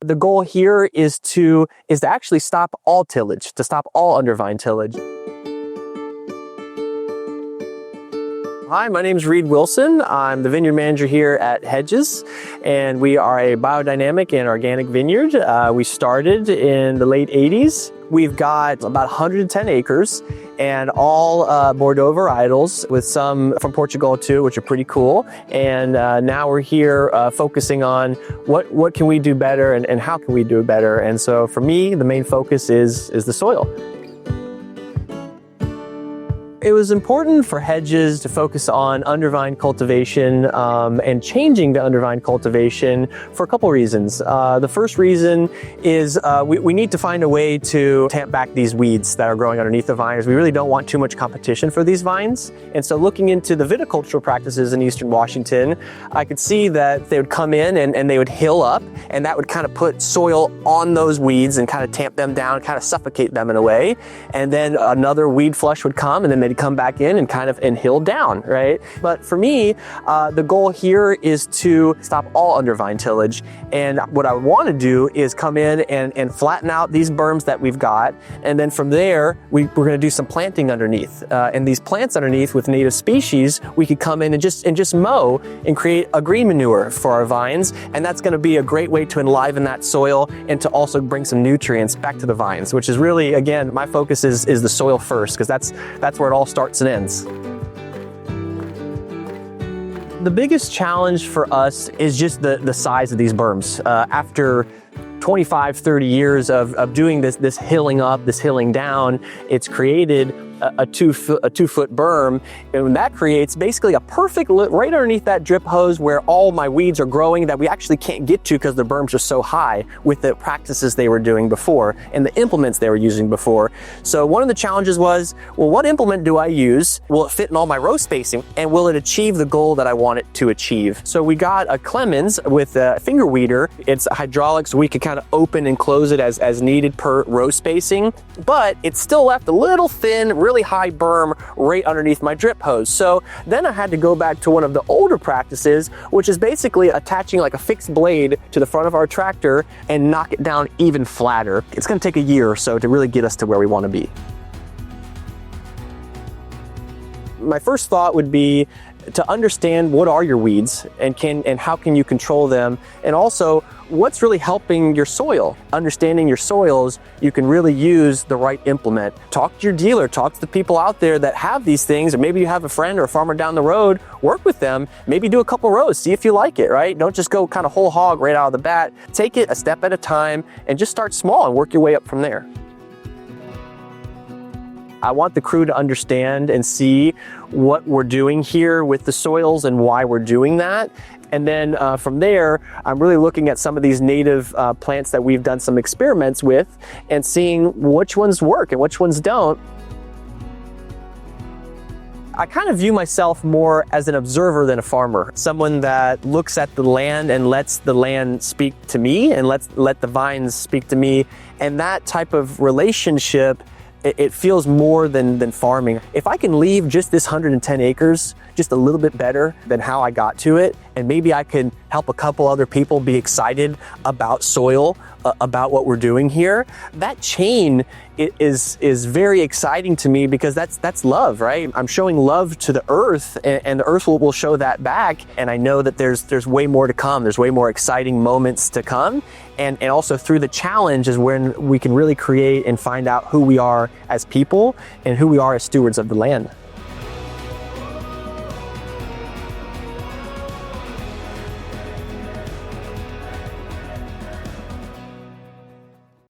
The goal here is to actually stop all tillage, to stop all undervine tillage. Hi, my name is Reid Wilson. I'm the vineyard manager here at Hedges, and we are a biodynamic and organic vineyard. We started in the late 80s. We've got about 110 acres and all Bordeaux varietals, with some from Portugal too, which are pretty cool. And now we're here focusing on what can we do better and how can we do it better. And so for me, the main focus is the soil. It was important for Hedges to focus on undervine cultivation and changing to undervine cultivation for a couple reasons. The first reason is we need to find a way to tamp back these weeds that are growing underneath the vines. We really don't want too much competition for these vines. And so looking into the viticultural practices in Eastern Washington, I could see that they would come in and they would hill up, and that would kind of put soil on those weeds and kind of tamp them down, kind of suffocate them in a way. And then another weed flush would come, and then they'd come back in and kind of hill down, right? But for me, the goal here is to stop all undervine tillage. And what I want to do is come in and flatten out these berms that we've got. And then from there, we're going to do some planting underneath. And these plants underneath with native species, we could come in and just mow and create a green manure for our vines. And that's going to be a great way to enliven that soil and to also bring some nutrients back to the vines, which is really, again, my focus is the soil first, because that's where it all starts and ends. The biggest challenge for us is just the size of these berms. After 25, 30 years of doing this hilling up, this hilling down, it's created a two foot berm, and that creates basically a perfect right underneath that drip hose where all my weeds are growing that we actually can't get to because the berms are so high with the practices they were doing before and the implements they were using before. So one of the challenges was, well, what implement do I use? Will it fit in all my row spacing, and will it achieve the goal that I want it to achieve? So we got a Clemens with a finger weeder. It's hydraulic, so we could kind of open and close it as needed per row spacing, but it still left a little thin, really high berm right underneath my drip hose. So then I had to go back to one of the older practices, which is basically attaching like a fixed blade to the front of our tractor and knock it down even flatter. It's going to take a year or so to really get us to where we want to be. My first thought would be to understand what are your weeds and how can you control them, and also what's really helping your soil. Understanding your soils, you can really use the right implement. Talk to your dealer, talk to the people out there that have these things, or maybe you have a friend or a farmer down the road, work with them, maybe do a couple rows, see if you like it, right? Don't just go kind of whole hog right out of the bat. Take it a step at a time and just start small and work your way up from there. I want the crew to understand and see what we're doing here with the soils and why we're doing that. And then from there, I'm really looking at some of these native plants that we've done some experiments with and seeing which ones work and which ones don't. I kind of view myself more as an observer than a farmer, someone that looks at the land and lets the land speak to me and let the vines speak to me. And that type of relationship, it feels more than farming. If I can leave just this 110 acres just a little bit better than how I got to it, and maybe I can help a couple other people be excited about soil, about what we're doing here, that chain is very exciting to me, because that's love, right? I'm showing love to the earth, and the earth will show that back. And I know that there's way more to come. There's way more exciting moments to come. And also through the challenge is when we can really create and find out who we are as people and who we are as stewards of the land.